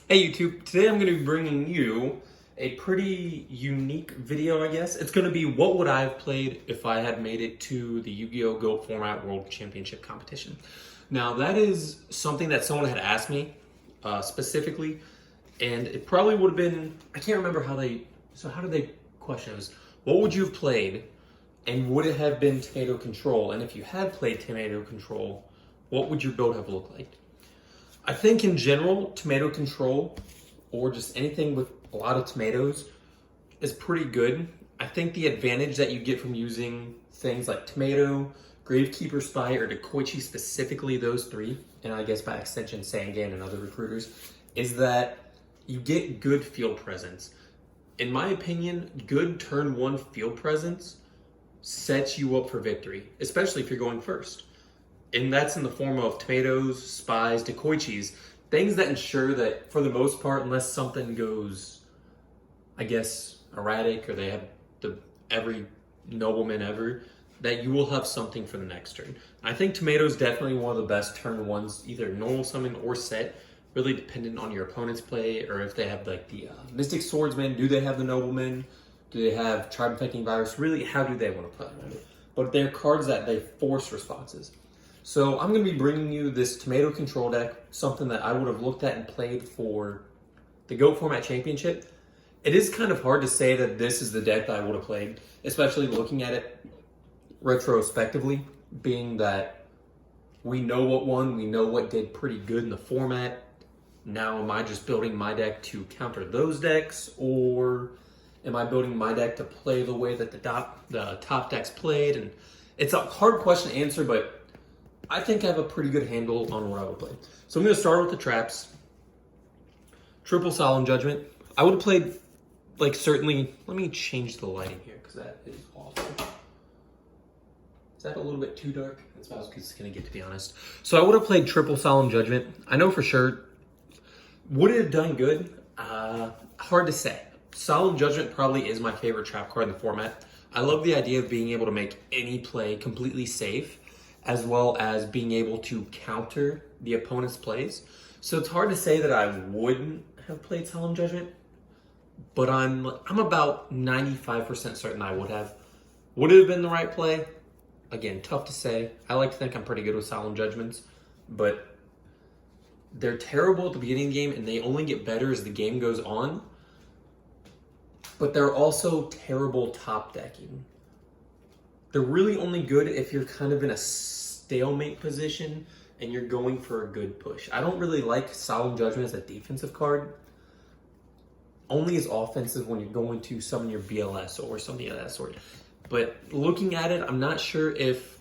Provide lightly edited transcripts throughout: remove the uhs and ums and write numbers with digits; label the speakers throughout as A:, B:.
A: Hey YouTube, today I'm going to be bringing you a pretty unique video, I guess. It's going to be what would I have played if I had made it to the Yu-Gi-Oh! GOAT Format World Championship competition. Now that is something that someone had asked me specifically, and it probably would have been, I can't remember how did they question it? Was, what would you have played, and would it have been Tomato Control? And if you had played Tomato Control, what would your build have looked like? I think in general, Tomato Control, or just anything with a lot of tomatoes, is pretty good. I think the advantage that you get from using things like Tomato, Gravekeeper Spy, or Dekoichi, specifically those three, and I guess by extension Sangan and other recruiters, is that you get good field presence. In my opinion, good turn one field presence sets you up for victory, especially if you're going first. And that's in the form of tomatoes, spies, decoichis, things that ensure that, for the most part, unless something goes, I guess, erratic, or they have every nobleman ever, that you will have something for the next turn. I think tomatoes definitely one of the best turn ones, either normal summon or set, really dependent on your opponent's play, or if they have like the Mystic Swordsman, do they have the nobleman? Do they have Tribe Infecting Virus? Really, how do they want to play it? But they're cards that they force responses. So I'm going to be bringing you this Tomato Control deck, something that I would have looked at and played for the GOAT Format Championship. It is kind of hard to say that this is the deck that I would have played, especially looking at it retrospectively, being that we know what won, we know what did pretty good in the format. Now am I just building my deck to counter those decks, or am I building my deck to play the way that the top decks played? And it's a hard question to answer, but I think I have a pretty good handle on what I would play. So I'm going to start with the traps. Triple Solemn Judgment. I would have played, like, certainly... Let me change the lighting here, because that is awful. Is that a little bit too dark? That's what I was going to get, to be honest. So I would have played Triple Solemn Judgment. I know for sure. Would it have done good? Hard to say. Solemn Judgment probably is my favorite trap card in the format. I love the idea of being able to make any play completely safe, as well as being able to counter the opponent's plays. So it's hard to say that I wouldn't have played Solemn Judgment, but I'm about 95% certain I would have. Would it have been the right play? Again, tough to say. I like to think I'm pretty good with Solemn Judgments, but they're terrible at the beginning of the game, and they only get better as the game goes on. But they're also terrible top decking. They're really only good if you're kind of in a stalemate position and you're going for a good push. I don't really like Solemn Judgment as a defensive card. Only as offensive when you're going to summon your BLS or something of that sort. But looking at it, I'm not sure if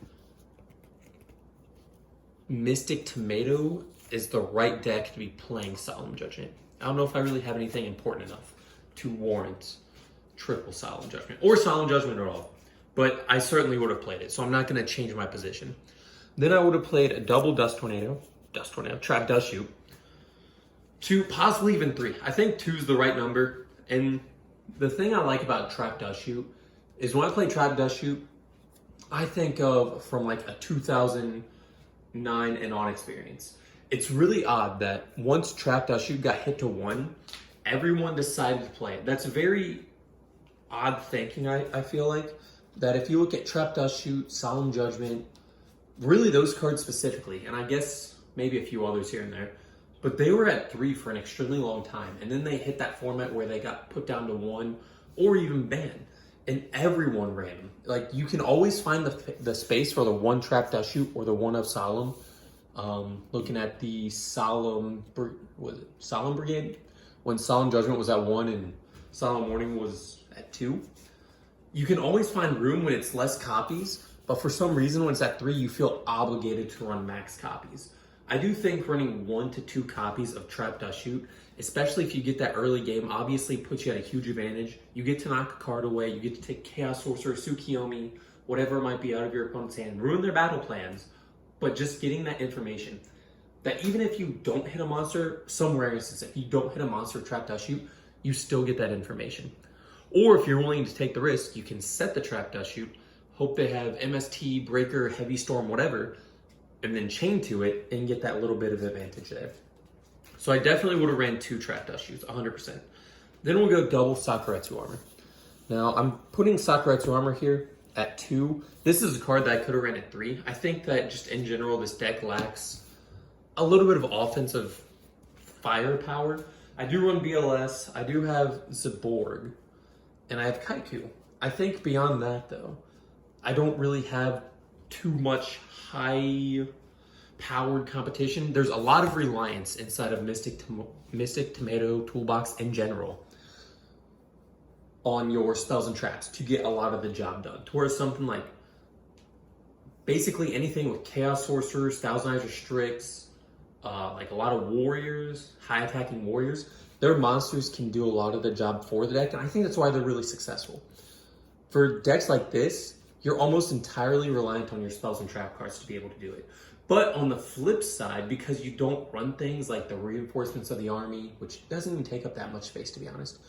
A: Mystic Tomato is the right deck to be playing Solemn Judgment. I don't know if I really have anything important enough to warrant Triple Solemn Judgment or Solemn Judgment at all. But I certainly would have played it, so I'm not going to change my position. Then I would have played a double Dust Tornado, Trap Dust Shoot, 2, possibly even 3. I think 2 is the right number. And the thing I like about Trap Dust Shoot is when I play Trap Dust Shoot, I think of from like a 2009 and on experience. It's really odd that once Trap Dust Shoot got hit to 1, everyone decided to play it. That's very odd thinking, I feel like. That if you look at Trap Dust Shoot, Solemn Judgment, really those cards specifically, and I guess maybe a few others here and there, but they were at 3 for an extremely long time, and then they hit that format where they got put down to 1 or even banned, and everyone ran them. Like, you can always find the space for the 1 Trap Dust Shoot or the 1 of Solemn. Looking at the Solemn Brigade, when Solemn Judgment was at 1 and Solemn Warning was at 2. You can always find room when it's less copies, but for some reason when it's at 3, you feel obligated to run max copies. I do think running 1 to 2 copies of Trap Dust Shoot, especially if you get that early game, obviously puts you at a huge advantage. You get to knock a card away, you get to take Chaos Sorcerer, Tsukiyomi, whatever it might be out of your opponent's hand, ruin their battle plans, but just getting that information. That even if you don't hit a monster, some rare instance, if you don't hit a monster with Trap Dust Shoot, you still get that information. Or if you're willing to take the risk, you can set the Trap Dust Shoot, hope they have MST, Breaker, Heavy Storm, whatever, and then chain to it and get that little bit of advantage there. So I definitely would have ran 2 Trap Dust Shoes, 100%. Then we'll go double Sakuretsu Armor. Now, I'm putting Sakuretsu Armor here at 2. This is a card that I could have ran at 3. I think that just in general, this deck lacks a little bit of offensive firepower. I do run BLS, I do have Zaborg, and I have Kaiku. I think beyond that, though, I don't really have too much high-powered competition. There's a lot of reliance inside of Mystic Tomato Toolbox in general on your spells and traps to get a lot of the job done. Towards something like basically anything with Chaos Sorcerers, Thousand Eyes Restricts, like a lot of warriors, high attacking warriors, their monsters can do a lot of the job for the deck, and I think that's why they're really successful. For decks like this, you're almost entirely reliant on your spells and trap cards to be able to do it. But on the flip side, because you don't run things like the reinforcements of the army, which doesn't even take up that much space to be honest,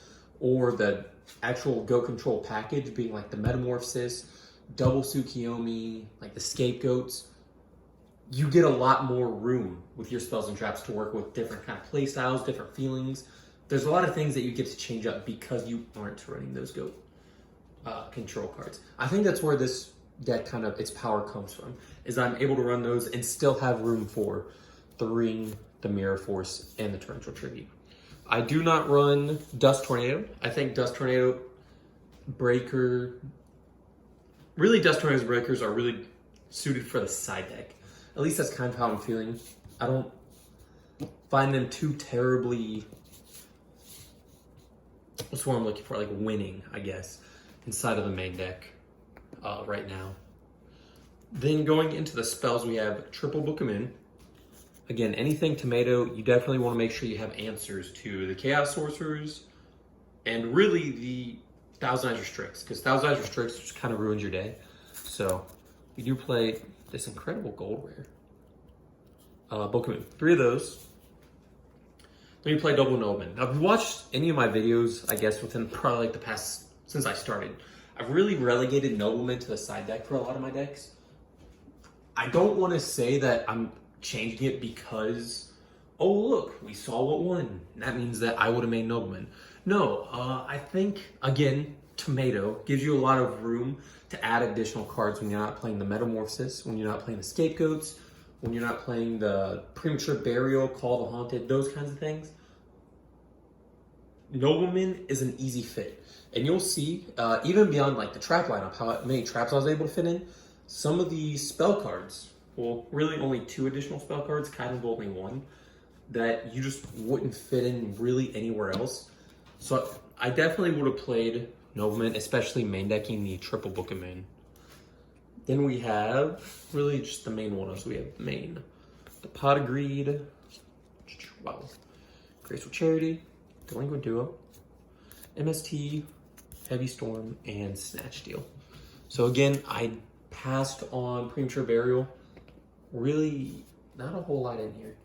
A: or the actual Go Control package being like the Metamorphosis, Double Tsukiyomi, like the Scapegoats, you get a lot more room with your spells and traps to work with different kind of play styles, different feelings. There's a lot of things that you get to change up because you aren't running those Go control cards. I think that's where this deck kind of, its power comes from, is I'm able to run those and still have room for the Ring, the Mirror Force, and the Torrential Tribute. I do not run Dust Tornado. I think Dust Tornado Breaker, really Dust Tornado's Breakers are really suited for the side deck. At least that's kind of how I'm feeling. I don't find them too terribly, what's what I'm looking for, like winning, I guess, inside of the main deck right now. Then going into the spells, we have Triple Book 'em In. Again, anything tomato, you definitely want to make sure you have answers to the Chaos Sorcerers and really the Thousand Eyes Restricts, because Thousand Eyes Restricts just kind of ruins your day. So we do play this incredible gold rare. Book 'em In. 3 of those. Then you play Double Nobleman. Now, if you watched any of my videos, I guess within probably like the past, since I started, I've really relegated Nobleman to the side deck for a lot of my decks. I don't want to say that I'm changing it because, oh look, we saw what won. That means that I would have made Nobleman. No, I think, again, Tomato gives you a lot of room to add additional cards when you're not playing the Metamorphosis, when you're not playing the Scapegoats, when you're not playing the Premature Burial, Call the Haunted, those kinds of things. Nobleman is an easy fit. And you'll see, even beyond like the trap lineup, how many traps I was able to fit in, some of the spell cards, well, really only 2 additional spell cards, kind of only 1, that you just wouldn't fit in really anywhere else. So I definitely would have played Nobleman, especially main decking the Triple Book 'em In. Then we have really just the main one. So we have main, the Pot of Greed, wow, Graceful Charity, Delinquent Duo, MST, Heavy Storm, and Snatch Steal. So again, I passed on Premature Burial. Really, not a whole lot in here.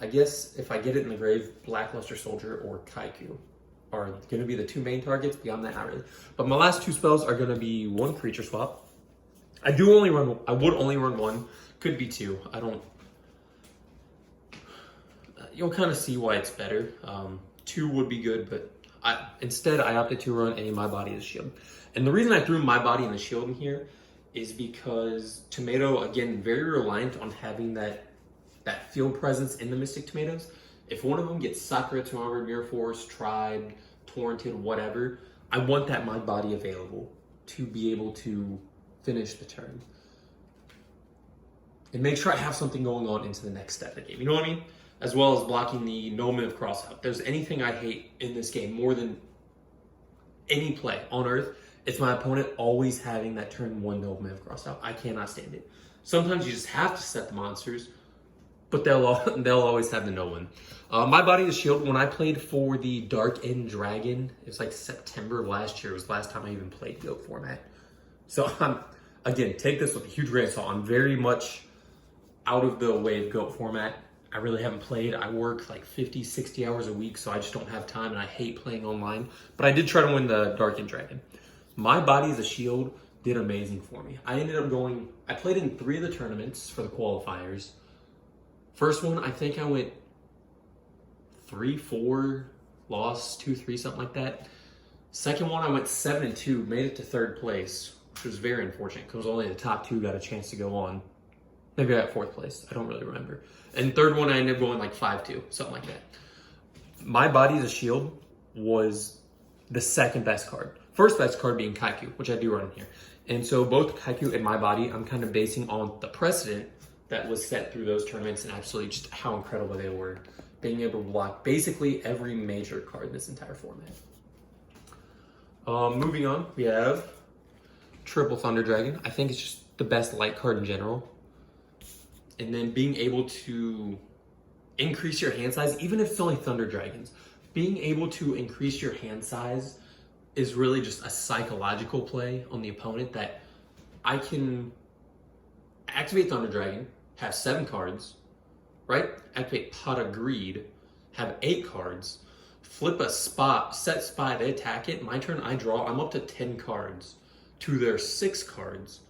A: I guess if I get it in the grave, Blackluster Soldier or Kaiku are going to be the 2 main targets. Beyond that, not really. But my last 2 spells are going to be 1 creature swap. I would only run 1. Could be 2. I don't. You'll kind of see why it's better. 2 would be good, but instead I opted to run a My Body as Shield. And the reason I threw My Body and the Shield in here is because Tomato, again, very reliant on having that field presence in the Mystic Tomatoes. If one of them gets Sakuretsu Armor, Mirror Force, Tribe, Torrented, whatever, I want that My Body available to be able to finish the turn. And make sure I have something going on into the next step of the game. You know what I mean? As well as blocking the Nobleman of Crossout. If there's anything I hate in this game more than any play on Earth, it's my opponent always having that turn 1 Nobleman of Crossout. I cannot stand it. Sometimes you just have to set the monsters, but they'll always have the Nobleman. My Body is Shield, when I played for the Dark End Dragon, it was like September of last year, was the last time I even played GOAT format. So again, take this with a huge grain of salt. I'm very much out of the way of GOAT format. I really haven't played. I work like 50, 60 hours a week, so I just don't have time, and I hate playing online. But I did try to win the Dark End Dragon. My Body as a Shield did amazing for me. I ended up I played in 3 of the tournaments for the qualifiers. First one, I think I went 3-4, lost 2-3, something like that. Second one, I went 7-2, made it to third place, which was very unfortunate because only the top 2 got a chance to go on. Maybe I got fourth place. I don't really remember. And third one, I ended up going like 5-2, something like that. My Body as a Shield was the second best card. First best card being Kaiku, which I do run in here. And so both Kaiku and My Body, I'm kind of basing on the precedent that was set through those tournaments and absolutely just how incredible they were. Being able to block basically every major card in this entire format. Moving on, we have Triple Thunder Dragon. I think it's just the best light card in general. And then being able to increase your hand size, even if it's only Thunder Dragons. Being able to increase your hand size is really just a psychological play on the opponent that I can activate Thunder Dragon, have 7 cards, right? Activate Pot of Greed, have 8 cards, flip a spot, set spot, they attack it, my turn, I draw, I'm up to 10 cards to their 6 cards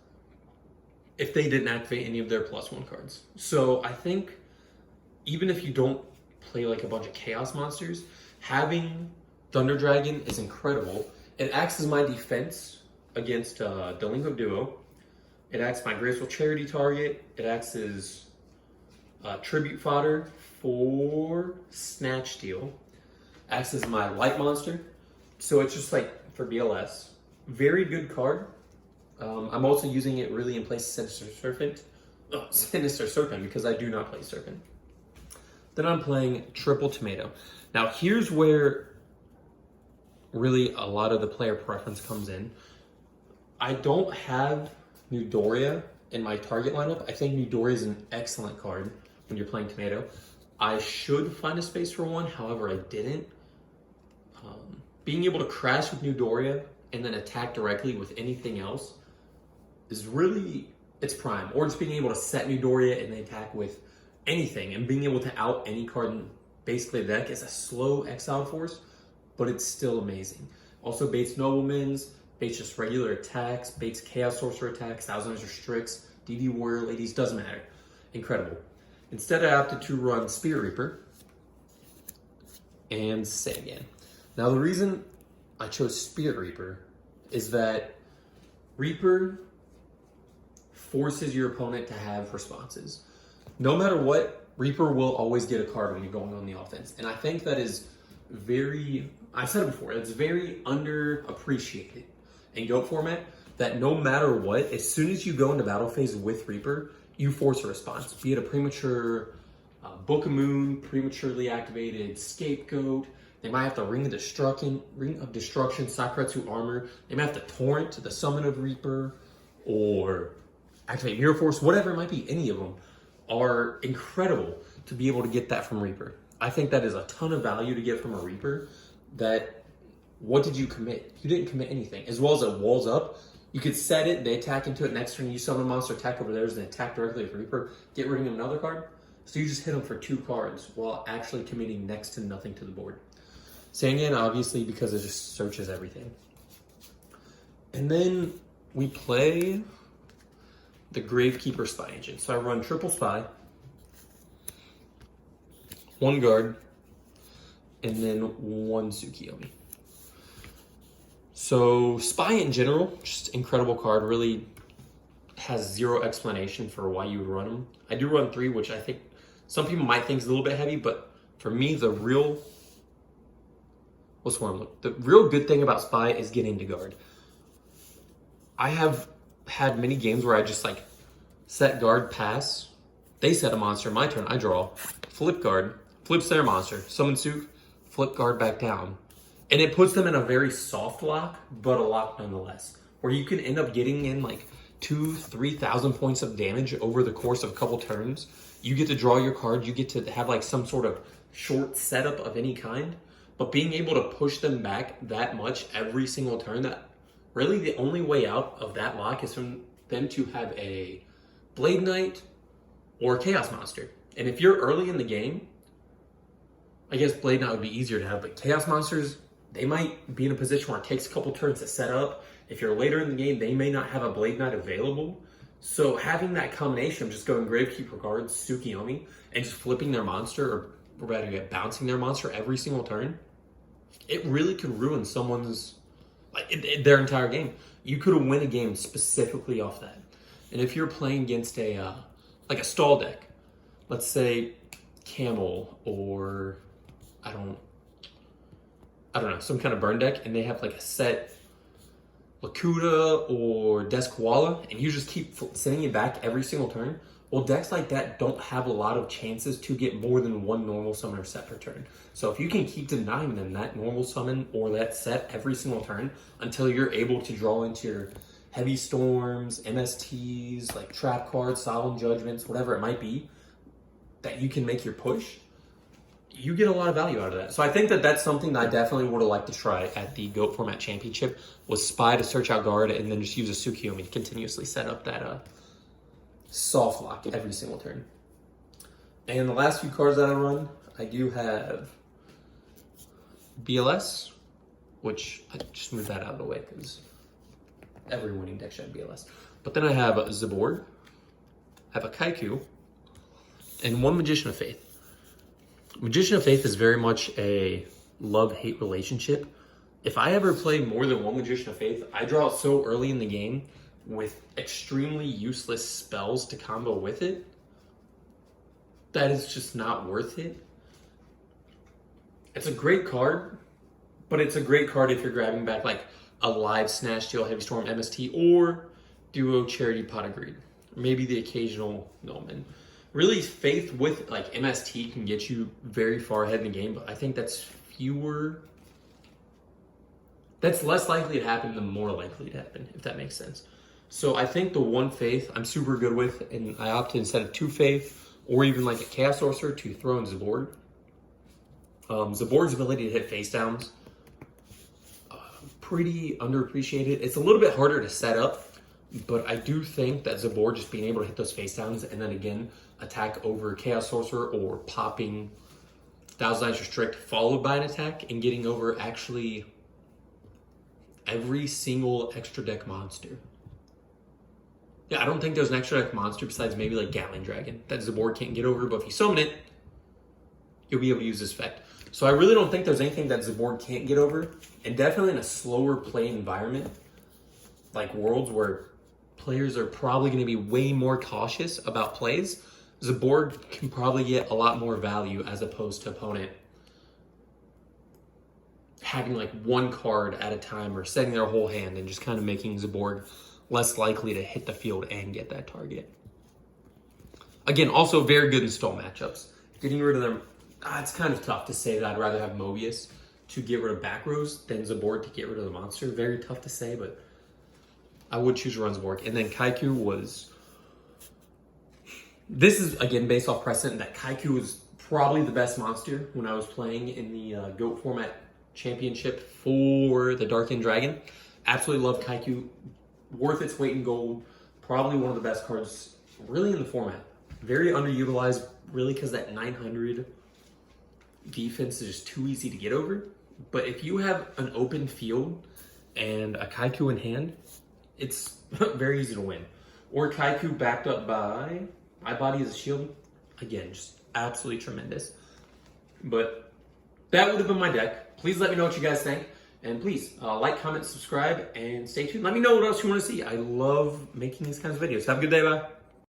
A: if they didn't activate any of their +1 cards. So I think even if you don't play like a bunch of Chaos monsters, having Thunder Dragon is incredible. It acts as my defense against Delinquent Duo. It acts as my Graceful Charity target. It acts as tribute fodder for Snatch Steal. Acts as my light monster. So it's just like for BLS. Very good card. I'm also using it really in place of Sinister Serpent because I do not play Serpent. Then I'm playing Triple Tomato. Now here's where really a lot of the player preference comes in. I don't have Newdoria in my target lineup. I think Newdoria is an excellent card when you're playing Tomato. I should find a space for one, however I didn't. Being able to crash with Newdoria and then attack directly with anything else is really, it's prime. Or just being able to set Newdoria and then attack with anything and being able to out any card in basically the deck is a slow exile force, but it's still amazing. Also baits Noblemans, baits just regular attacks, baits Chaos Sorcerer attacks, Thousand Measure Strix, DD Warrior Ladies, doesn't matter. Incredible. Instead I opted to run Spirit Reaper and Say Again. Now the reason I chose Spirit Reaper is that Reaper forces your opponent to have responses. No matter what, Reaper will always get a card when you're going on the offense. And I think that is very, I've said it before, it's very underappreciated in GOAT format that no matter what, as soon as you go into battle phase with Reaper, you force a response. Be it a premature Book of Moon, prematurely activated Scapegoat, they might have to Ring of Destruction, Sakretsu Armor, they might have to Torrent to the Summon of Reaper, or activate Mirror Force, whatever it might be, any of them are incredible to be able to get that from Reaper. I think that is a ton of value to get from a Reaper that, what did you commit? You didn't commit anything. As well as it walls up, you could set it, they attack into it, next turn you summon a monster, attack over theirs, and attack directly with Reaper, get rid of another card. So you just hit them for 2 cards while actually committing next to nothing to the board. Sangan, obviously, because it just searches everything. And then we play the Gravekeeper Spy Agent. So I run Triple Spy, 1 guard, and then 1 Tsukiyomi. So Spy in general, just incredible card, really has 0 explanation for why you would run them. I do run 3, which I think some people might think is a little bit heavy, but for me, the real good thing about Spy is getting to guard. I have had many games where I just like set guard, pass, they set a monster, my turn, I draw, flip guard, flips their monster, summon Sook, flip guard back down. And it puts them in a very soft lock, but a lock nonetheless, where you can end up getting in like 2,000-3,000 points of damage over the course of a couple turns. You get to draw your card, you get to have like some sort of short setup of any kind, but being able to push them back that much every single turn, that really the only way out of that lock is for them to have a Blade Knight or Chaos Monster. And if you're early in the game, I guess Blade Knight would be easier to have, but Chaos Monsters, they might be in a position where it takes a couple turns to set up. If you're later in the game, they may not have a Blade Knight available. So having that combination of just going Gravekeeper cards, Tsukiyomi, and just flipping their monster or or better yet, bouncing their monster every single turn, it really could ruin someone's, their entire game. You could win a game specifically off that. And if you're playing against a stall deck, let's say Camel or I don't know, some kind of burn deck, and they have like a set Lakuta or Deskawala, and you just keep sending it back every single turn. Well, decks like that don't have a lot of chances to get more than one normal summon or set per turn. So if you can keep denying them that normal summon or that set every single turn until you're able to draw into your Heavy Storms, MSTs, like trap cards, Solemn Judgments, whatever it might be, that you can make your push, you get a lot of value out of that. So I think that that's something that I definitely would have liked to try at the GOAT Format Championship, was Spy to search out guard and then just use a Tsukiyomi to continuously set up that soft lock every single turn. And the last few cards that I run, I do have BLS, which I just moved that out of the way because every winning deck should have BLS. But then I have Zabord, I have a Kaiku, and one Magician of Faith. Magician of Faith is very much a love-hate relationship. If I ever play more than one Magician of Faith, I draw it so early in the game with extremely useless spells to combo with it that is just not worth it. It's a great card, but it's a great card if you're grabbing back like a live Snatch Steal, Heavy Storm, MST, or Duo Charity Pot of Greed. Maybe the occasional Gnomon. Really, Faith with like MST can get you very far ahead in the game, but I think that's less likely to happen than more likely to happen, if that makes sense. So I think the one Faith I'm super good with, and I opted instead of two Faith, or even like a Chaos Sorcerer, to throw in Zabord. Zabord's ability to hit face downs, pretty underappreciated. It's a little bit harder to set up, but I do think that Zabord just being able to hit those face downs and then again attack over Chaos Sorcerer or popping Thousand Eyes Restrict followed by an attack and getting over actually every single extra deck monster. Yeah, I don't think there's an extra deck monster besides maybe like Gatling Dragon that Zabord can't get over, but if you summon it, you'll be able to use this effect. So I really don't think there's anything that Zabord can't get over, and definitely in a slower play environment like Worlds where players are probably going to be way more cautious about plays, Zabord can probably get a lot more value as opposed to opponent having like one card at a time or setting their whole hand and just kind of making Zabord less likely to hit the field and get that target. Again, also very good in stall matchups. Getting rid of them, it's kind of tough to say that I'd rather have Mobius to get rid of back rows than Zabord to get rid of the monster. Very tough to say, but I would choose to run Zabord. And then Kaiku was... This is, again, based off precedent that Kaiku was probably the best monster when I was playing in the GOAT Format Championship for the Dark End Dragon. Absolutely love Kaiku. Worth its weight in gold. Probably one of the best cards really in the format. Very underutilized, really, because that 900 defense is just too easy to get over. But if you have an open field and a Kaiku in hand, it's very easy to win. Or Kaiku backed up by My Body as a Shield. Again, just absolutely tremendous. But that would have been my deck. Please let me know what you guys think. And please, like, comment, subscribe, and stay tuned. Let me know what else you want to see. I love making these kinds of videos. Have a good day, bye.